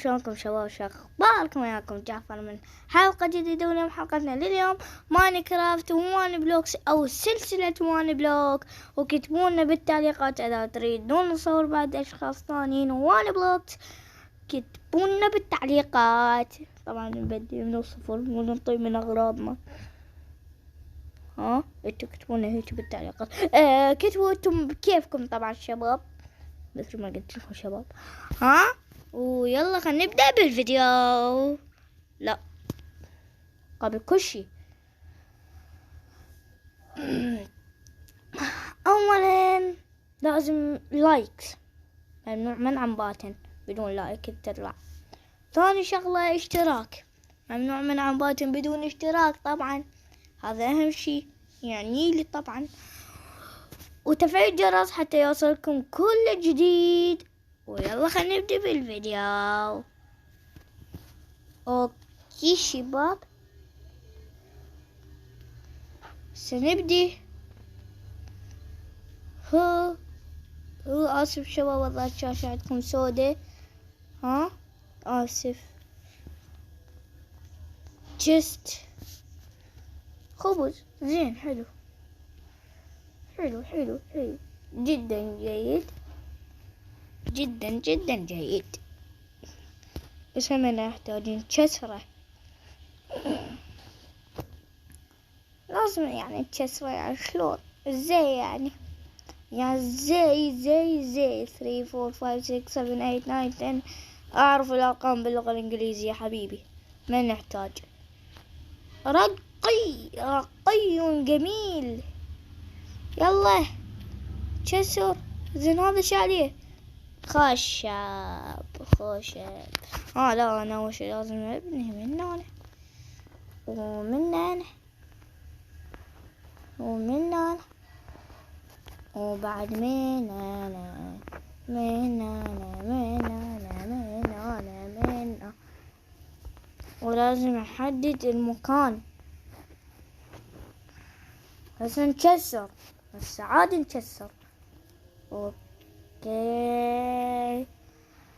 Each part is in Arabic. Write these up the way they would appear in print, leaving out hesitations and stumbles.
شلونكم شباب؟ شو اخباركم؟ وياكم جعفر من حلقة جديدة. واليوم حلقتنا لليوم ماينكرافت ومان بلوكس او سلسلة مان بلوك. وكتبونا بالتعليقات اذا تريدون نصور بعد اشخاص ثانيين ومان بلوكس، كتبونا بالتعليقات. طبعا نبدي من الصفر وننطي من اغراضنا. انتوا كتبونا هيك بالتعليقات. كتبوا انتم بكيفكم طبعا شباب، مثل ما قلت لكم شباب. ويلا خلينا نبدأ بالفيديو. لا، قبل كل شيء اولا لازم لايك، ممنوع منعا باتن، بدون لايك تطلع. ثاني شغلة اشتراك، ممنوع منعا باتن بدون اشتراك طبعا، هذا اهم شيء يعني لي طبعا. وتفعيل الجرس حتى يوصلكم كل جديد. ويلا خلينا نبدأ بالفيديو. اوكي شباب، سنبدي. هو آسف شباب، والله الشاشة عندكم سودة. آسف. جست خبز زين، حلو حلو حلو حلو جدا جيد، جدا جدا جيد. بس هم نحتاجين كسرة، لازم يعني كسرة. يعني شلون؟ ازاي يعني زي 3 4 5 6 7 8 9 10. اعرف الارقام باللغة الانجليزية حبيبي، ما نحتاج. رقي جميل. يلا كسر. زين هذا شو عليه؟ خشب. لا، انا اول شي لازم ابني من هنا ومن هنا ومن هنا، وبعد من هنا ولازم احدد المكان. بس نكسر، بس عادي نكسر. اوكي،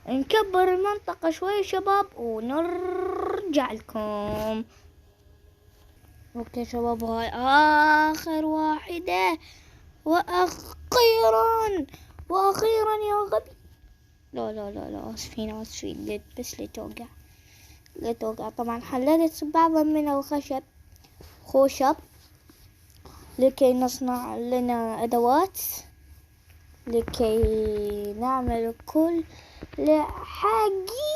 نكبر المنطقة شوي شباب ونرجع لكم. اوكي شباب، هاي اخر واحدة واخيرا يا غبي. لا اسفين بس لتوقع طبعا. حللت بعضا من الخشب لكي نصنع لنا ادوات، لكي نعمل كل حاجي.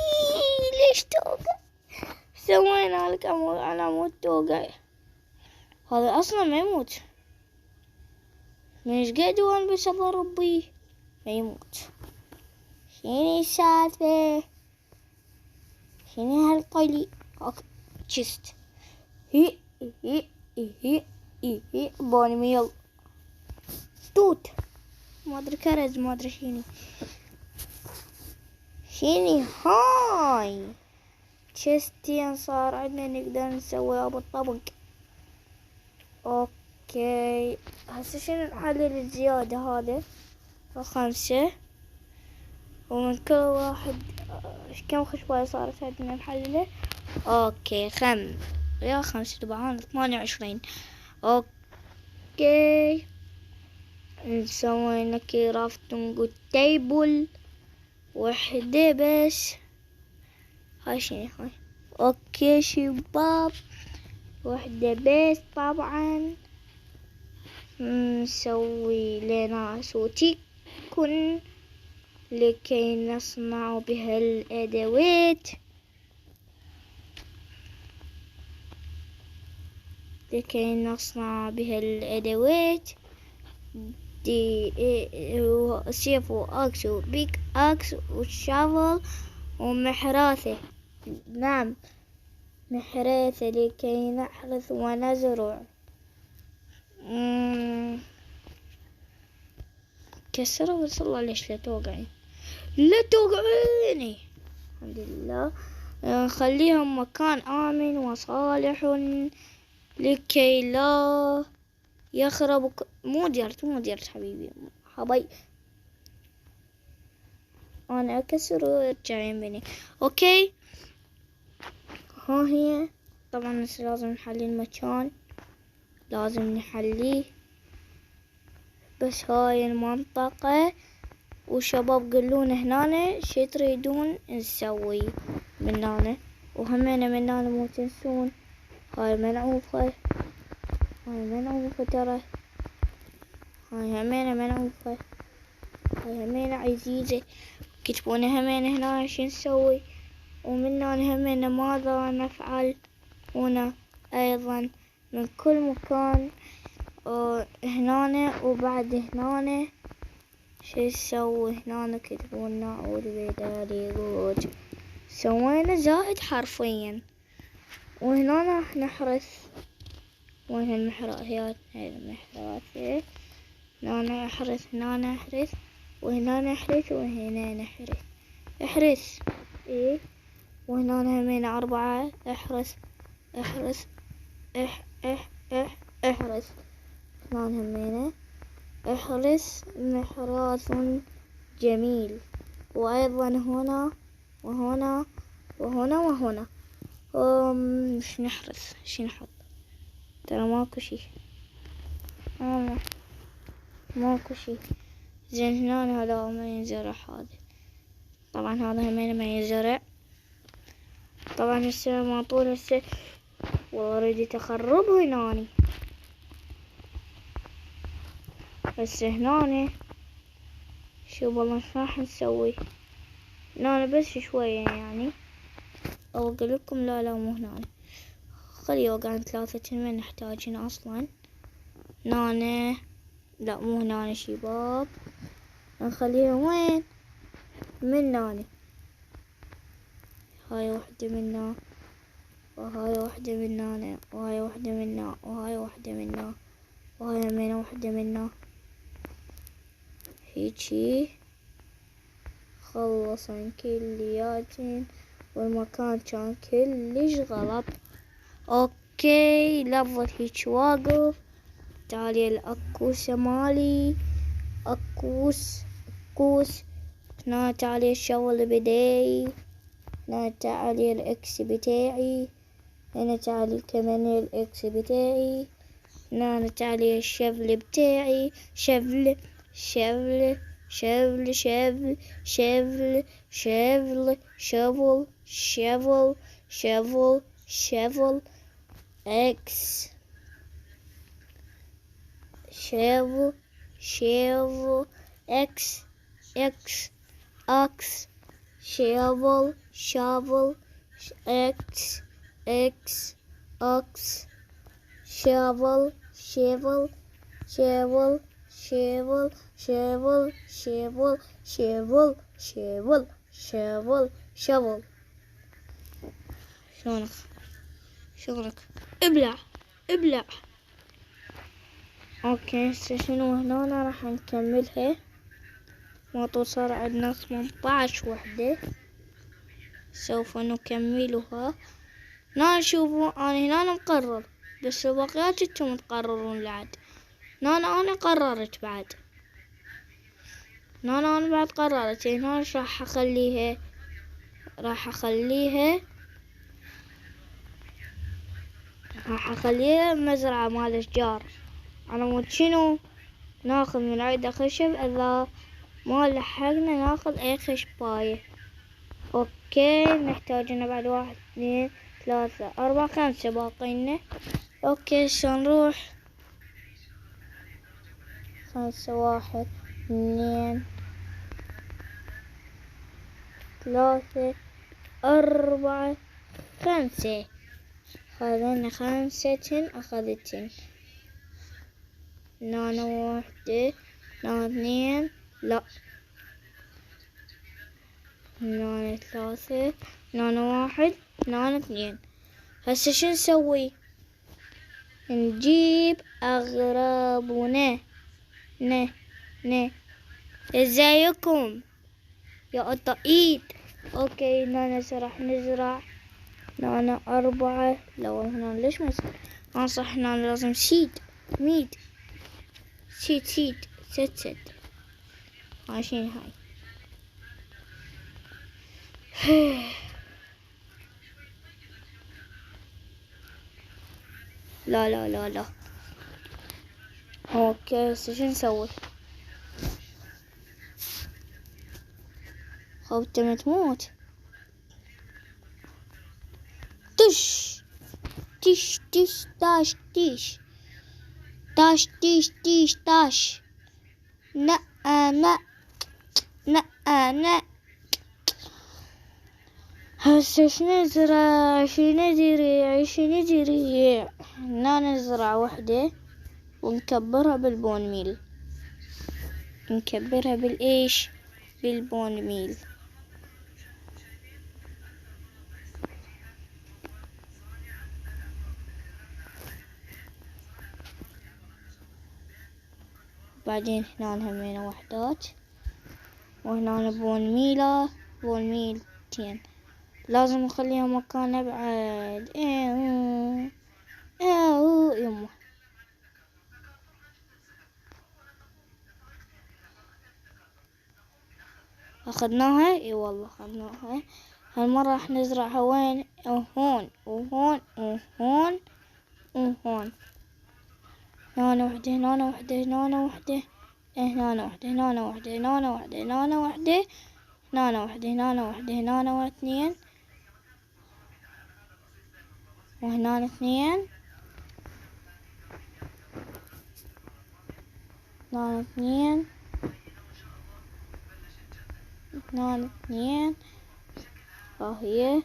ليش توقع؟ سوينا لك على مود توقع. هذا اصلا ما يموت، مش قد وان بسبب ربي ما يموت. شيني السالفة؟ شيني هالقلي؟ جست هي بوني ميل توت، ما ادري كرز، ما ادري شيني هاي تشستين. صار عندنا نقدر نسويها بالطبق. اوكي هسه شنو نحلل الزيادة؟ هذا 5، ومن كل واحد كم خشباية صارت عندنا نحلله؟ اوكي 5 طبعا 28. اوكي نسوي لنا كرافتنج تيبل وحدة بس. هاي شنو هاي؟ اوكي شباب، وحدة بس طبعا. نسوي لنا سوتيكن لكي نصنع بها الأدوات، دي سيف وأكس وبيك أكس وشافل ومحراثة. نعم محراثة لكي نحرث ونزرع. كسره بس الله ليش لا توقعيني. الحمد لله. نخليهم مكان آمن وصالح لكي لا يخرب. مو ديرت حبيبي. أنا أكسر ويرجع ينبني. أوكي، ها هي. طبعا هسه لازم نحلي المكان، لازم نحليه. بس هاي المنطقة. وشباب قلونا هنا شي تريدون نسوي من هنا. وهمينا من هنا مو تنسون هاي منعوفة، هاي منعوفة ترى، هاي همينة منعوفة، هاي همينة عزيزة. كتبونا همينة هنا شي نسوي. ومن هنا همينة ماذا نفعل. هنا أيضا من كل مكان هنا. وبعد هنا شي نسوي هنا. كتبونا أعود بدالي جوج. سوينا زائد حرفيا. وهنا راح نحرث. وين المحرثات؟ هاي المحرثات. هنا نحرث، هنا نحرث، وهنا نحرث، وهنا نحرث. احرث. ايه. وهنا همين 4. احرث احرث احرث. هنا همين احرث محراث جميل. وايضا هنا وهنا وهنا وهنا. مش نحرث، شي نحط؟ ترى ماكو شي، ماكو شي. زين هنا هذا ما ينزرع هذا. طبعا هذا همين ما ينزرع. طبعا هسه ما طول هسه والله اريد تخرب هناني. هسه هناني شوف والله ايش راح نسوي. هنا بس شوية يعني. او اقول لكم لا مو هنا. خلي يوقع 3 من نحتاج هنا اصلا. هنا لا مو هنا شباب. نخليها وين؟ من هنا. هاي وحدة منا، وهاي وحدة من هنا، وهاي وحدة منا، وهاي وحدة منا، وهاي همينة وحدة منا. هيجي خلصن كلياتن. والمكان كان كلش غلط. اوكي لفظ هيج واقف. تعالي الأكوسة مالي. أكوس. هنا تعالي الشغل بداي. هنا تعالي الإكس بتاعي. هنا تعالي كمان الإكس بتاعي. هنا تعالي الشفل بتاعي. شفل شفل شفل شفل شفل شفل شفل شفل شفل شفل إكس شفل شفل إكس إكس أكس شفل شفل إكس إكس أكس شفل شفل شفل شفل شفل شفل شفل شفل شفل شفل. شلونك؟ ابلع. اوكي هسه شنو هنا راح نكملها. ما صار عندنا 18 وحدة سوف نكملها. هنا شوفوا انا هنا مقرر، بس الباقيات انتم تقررون بعد. هنا انا قررت بعد. هنا انا بعد قررت. هنا راح اخليها مزرعة مال اشجار. على مود شنو؟ ناخذ من عيدة خشب اذا ما لحقنا ناخذ اي خشباية. اوكي نحتاجنا بعد 1 2 3 4 5 باقينا. اوكي نروح 5 1 2 3 4 5. خذنا 5 أخذتن. هنا 1 هنا 2 لا هنا 3 هنا 1 هنا 2. هسه شو نسوي؟ نجيب أغرابنا. ازيكم يا قطايد. اوكي هنا راح نزرع. هنا 4 لو هنا ليش ما صح. هنا لازم سيد ست. ماشيين هاي. لا لا لا لا. اوكي هسه شو نسوي؟ خوته تموت. تش تش تش تاش تيش تاش تيش تيش تاش. نا نا نا نا. هسه شنزرع شندري هنا نزرع وحدة ونكبرها بالبون ميل. نكبرها بالإيش؟ بالبون ميل. بعدين هنا همين وحدات، وهنا بون ميلة، بون ميلتين. لازم نخليها مكان أبعد. يمه أخذناها. اي والله أخذناها. هالمرة راح نزرعها وين؟ هون وهون وهون وهون. هنا وحدة، هنا وحدة، هنا وحدة، هنا وحدة، هنا وحدة، هنا وحدة، هنا وحدة، هنا وحدة، هنا وحدة، هنا اثنين، وهنا اثنين، هنا اثنين، هنا اثنين. هي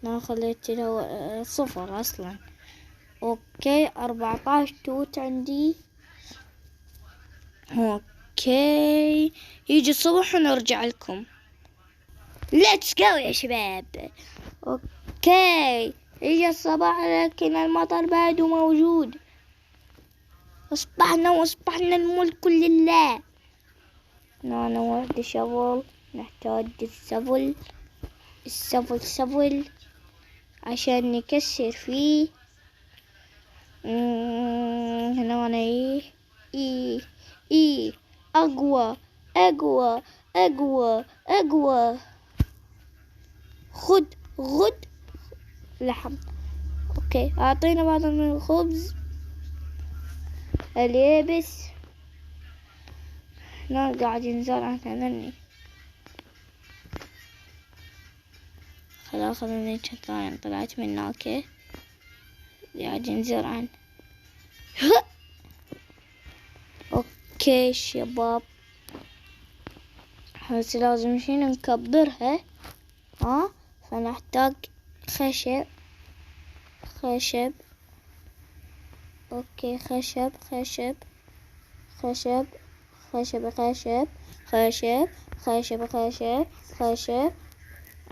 أنا خليت له صفر أصلا. أوكي 14 توت عندي. أوكي يجي الصبح ونرجع لكم. ليتس جو يا شباب. أوكي يجي الصباح لكن المطر بعده موجود. أصبحنا الملك لله. أنا واحد شغل. نحتاج السفل عشان نكسر فيه. هنا أنا إيه أقوى أقوى أقوى أقوى. خد لحم. أوكي أعطينا بعض من الخبز اليابس. هنا قاعد ينزرع ثاني. خليني شطران طلعت من هناك. قاعد ينزرع. اوكي شباب هسه لازم شنو نكبرها. فنحتاج خشب. اوكي خشب.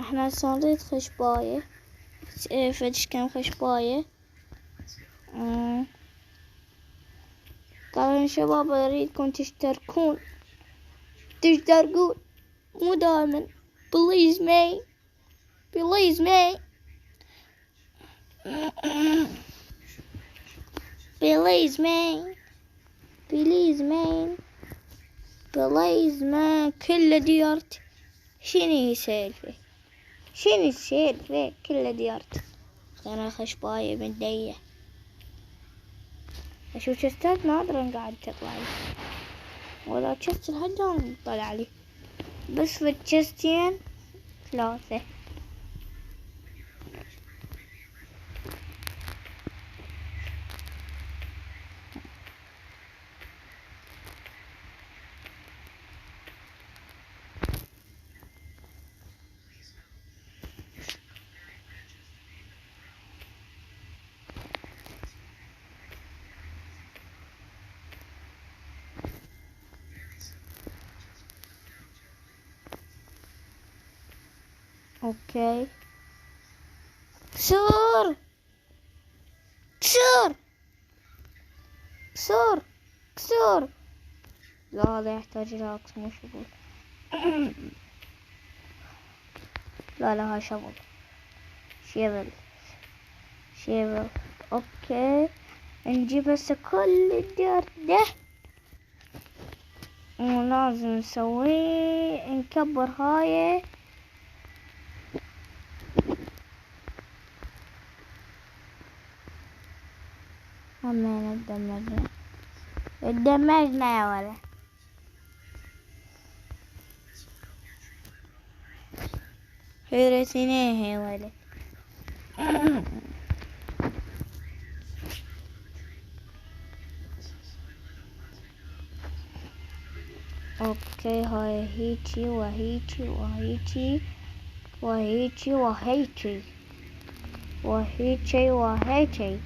احنا صارت خشباية. فدش كم خشباية. طبعا شباب اريدكم تشتركون مو دائما. بليز مي بليز مي بليز مي بليز مي بليز ما كل ديارت. شنو السالفة كل ديارت. انا خشباية من ديه. اشوف شستات نادرا قاعد تطلع لي، ولا تشست لحد طلع لي بس في التشستين 3. اوكي كسور لا هذا يحتاج الى عكس مو شغل. لا هاي شغل. اوكي نجيب هسه كل الديار ده ولازم نسويه نكبر هاي همين اتدمجنا يا ولد. حيرتني يا ولد. اوكي هاي هيجي وهيجي وهيجي وهيجي وهيجي وهيجي وهيجي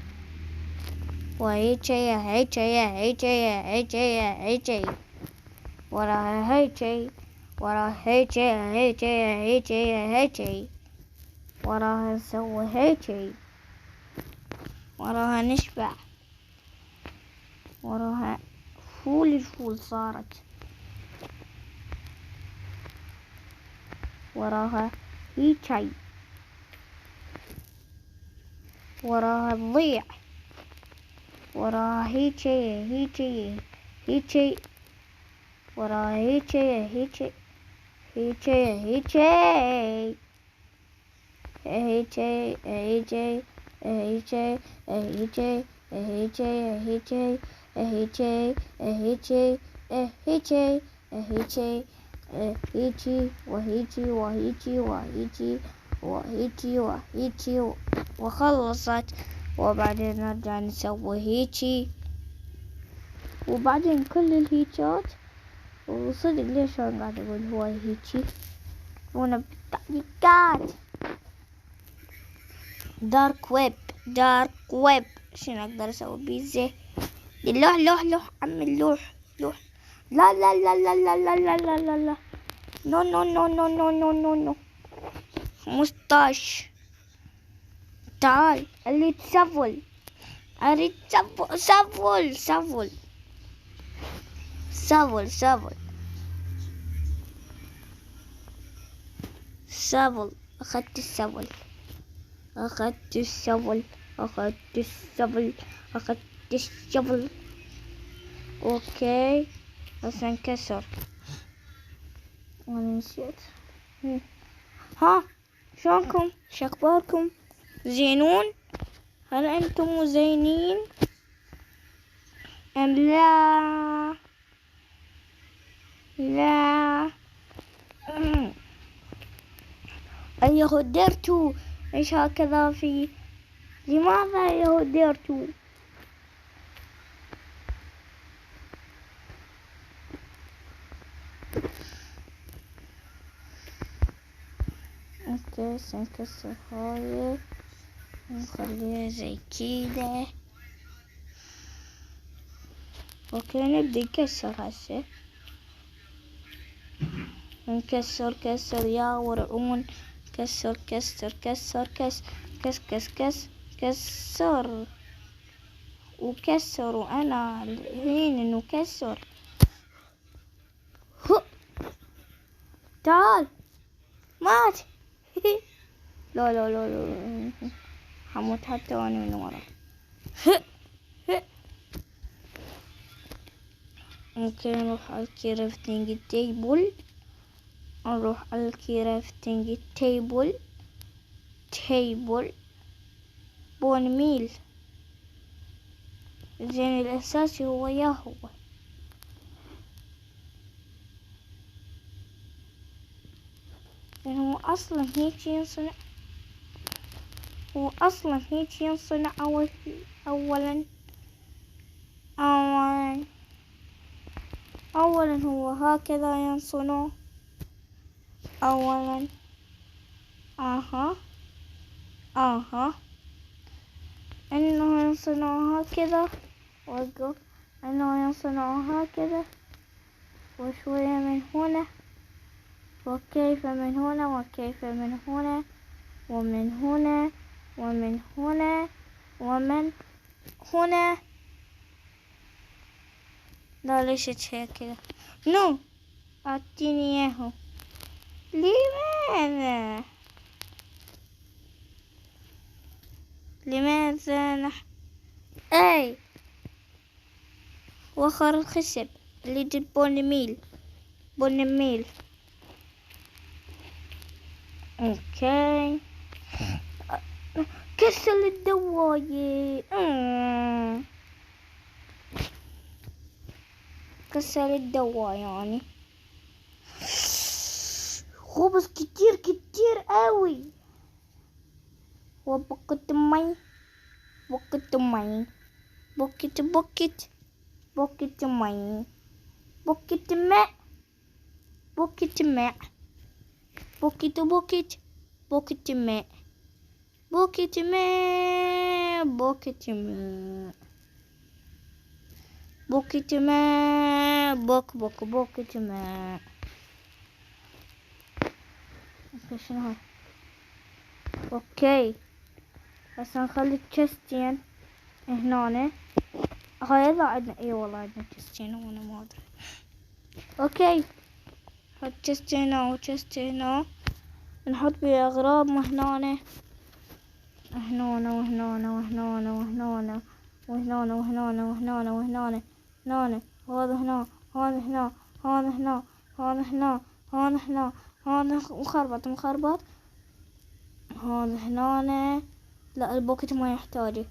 وهيجي هيجي هيجي هيجي هيجي وراها هيجي وراها هيجي هيجي هيجي هيجي وراها نسوي هيجي وراها نشبع وراها الفول صارت وراها هيجي وراها تضيع وراها هيجي وراها هيجي هيجي هيجي هيجي هيجي هيجي هيجي هيجي هيجي هيجي هيجي هيجي هيجي هيجي وهيجي وهيجي وهيجي وهيجي وهيجي وخلصت. وبعدين نرجع نسوي هيجي وبعدين كل الهيجات. وصدق ليش أنا قاعد أقول هو هيجي وانا بالتعليقات. دارك ويب شنو أقدر أسوي بيزه لوح عم اللوح لا لا لا لا لا لا لا لا لا لا نو نو نو نو نو نو نو نو 15. تعال اللي تسفل أريد سفل أخذت السفل. أوكي بس انكسر وانا نسيت. ها شلونكم؟ شخباركم؟ زينون؟ هل انتم زينين ام لا؟ أيه درتوا؟ إيش هكذا في؟ لماذا أيه درتوا؟ اوكي سنكسر هاي ونخليها زي كده. اوكي نبدأ نكسر هسه. نكسر يا ورعون. كسر وكسر وانا الحين نكسر. تعال مات. لا حموت حتى وانا من ورا. ممكن نروح على الكرافتنج تيبل بون ميل. زين الأساسي هو هو أصلا هيك ينصنع أولا هو هكذا ينصنع أولا. إنه ينصنع هكذا وقف. إنه ينصنع هكذا وشوية من هنا وكيف من هنا وكيف من هنا ومن هنا ومن هنا ومن هنا. لا ليش هيك نو أعطيني إياه. لماذا أي وخر الخشب اللي جد بون ميل. اوكي كسر الدواية. كسر الدواء يعني. خبز كتير كتير قوي. وبكت مي، بكت مي، بكت بكت، بكت مي، بكت ماء، بكت ماء، بكت بكت، بكت ماء، بكت ماء، بكت ماء، بكت ماء، بك بك بكت ماء. شنو هاي؟ اوكي هسه نخلي التشستين هنا. هاي لا عندنا، اي والله عندنا تشستين وانا ما ادري. اوكي حط تشست هنا وتشست هنا، نحط بيه اغراض هنا هنا وهنا وهنا وهنا وهنا وهنا وهنا وهنا وهنا هنا، وهذا هنا، هذا هنا، هذا هنا، هذا هنا، هذا هنا، هذا مخربط مخربط، هذا هنا. لا البوكت ما يحتاجه،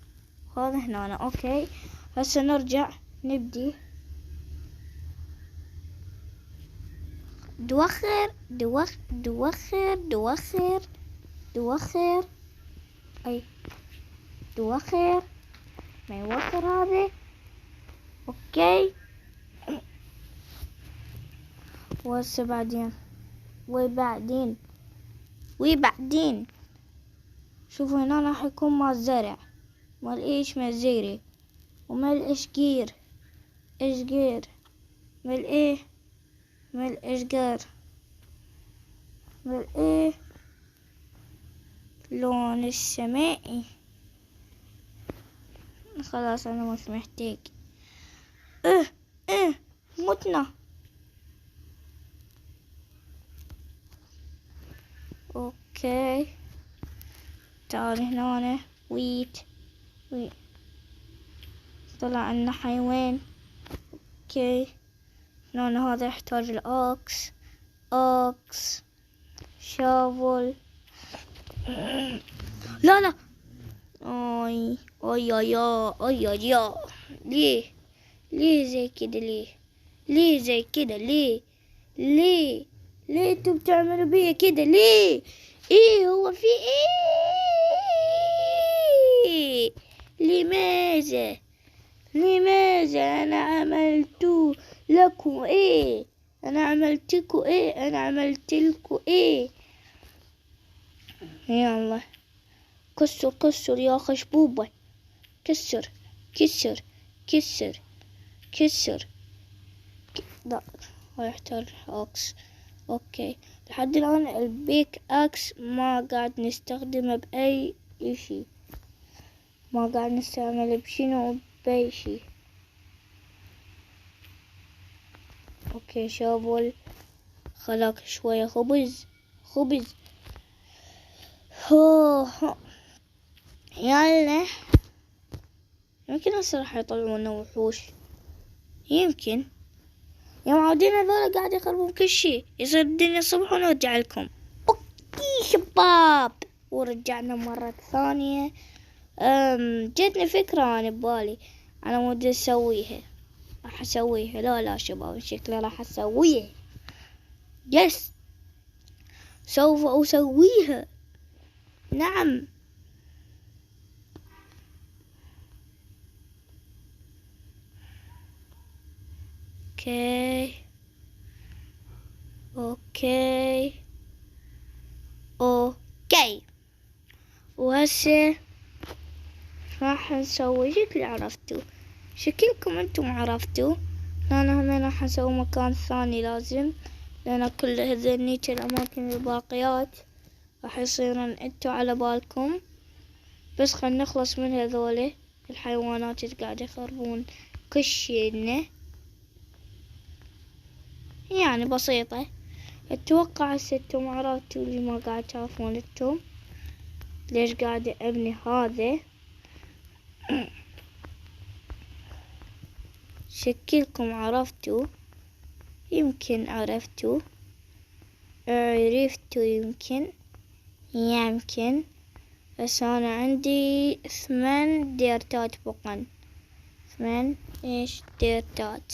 هذا هنا. اوكي هسه نرجع نبدي. دوخر دوخر دوخر دوخر دوخر، اي دوخر ما يوخر هذا. اوكي وهسه بعدين وبعدين شوفوا هنا راح يكون مال زرع، مال ايش، مال زيري، ومال اشقير، اشقير، مال ايه، مال اشقر، مال ايه، لون السمائي. خلاص انا مش محتاج. متنا. اوكي تعال هنا. ويت طلع عنا حيوان. اوكي هنا هذا يحتاج الاكس، اكس شافل. لا اي اي اي اي اي اي. ليه زي كده؟ ليه زي كده؟ ليه انتوا بتعملوا بيا كده ليه؟ ايه هو في ايه؟ لماذا انا عملت لكم ايه؟ انا عملتكوا ايه؟ انا عملت لكم ايه؟ يا الله كسر يا خشبوبة، كسر. لا يحتاج اكس. اوكي لحد الان البيك اكس ما قاعد نستخدمه باي اشي، ما قاعد نستعمله بشنو باي شي. اوكي شابل خلاك شوية خبز. يلا يمكن هسه راح يطلعونا وحوش، يمكن يا معودين هذول قاعد يخربون كل شي. يصير الدنيا الصبح ونرجع لكم. اوكي شباب ورجعنا مرة ثانية. جتني فكرة انا ببالي على مود اسويها. راح اسويها. لا شباب شكلي راح اسويها. يس سوف اسويها. نعم اوكي وهسه راح نسوي شكل عرفتوا، شكلكم انتم عرفتوا. انا هم راح اسوي مكان ثاني لازم، لان كل هذنيك الاماكن الباقيات راح يصيرن انتو على بالكم. بس خلنا نخلص من هذول الحيوانات اللي قاعد يخربون كل شي لنا. يعني بسيطة. اتوقع هسه انتم عرفتوا اللي ما قاعد تعرفون انتم ليش قاعد ابني هذا. شكلكم عرفتوا، يمكن عرفتوا يمكن. بس انا عندي 8 ديرتات بقن. 8 ديرتات.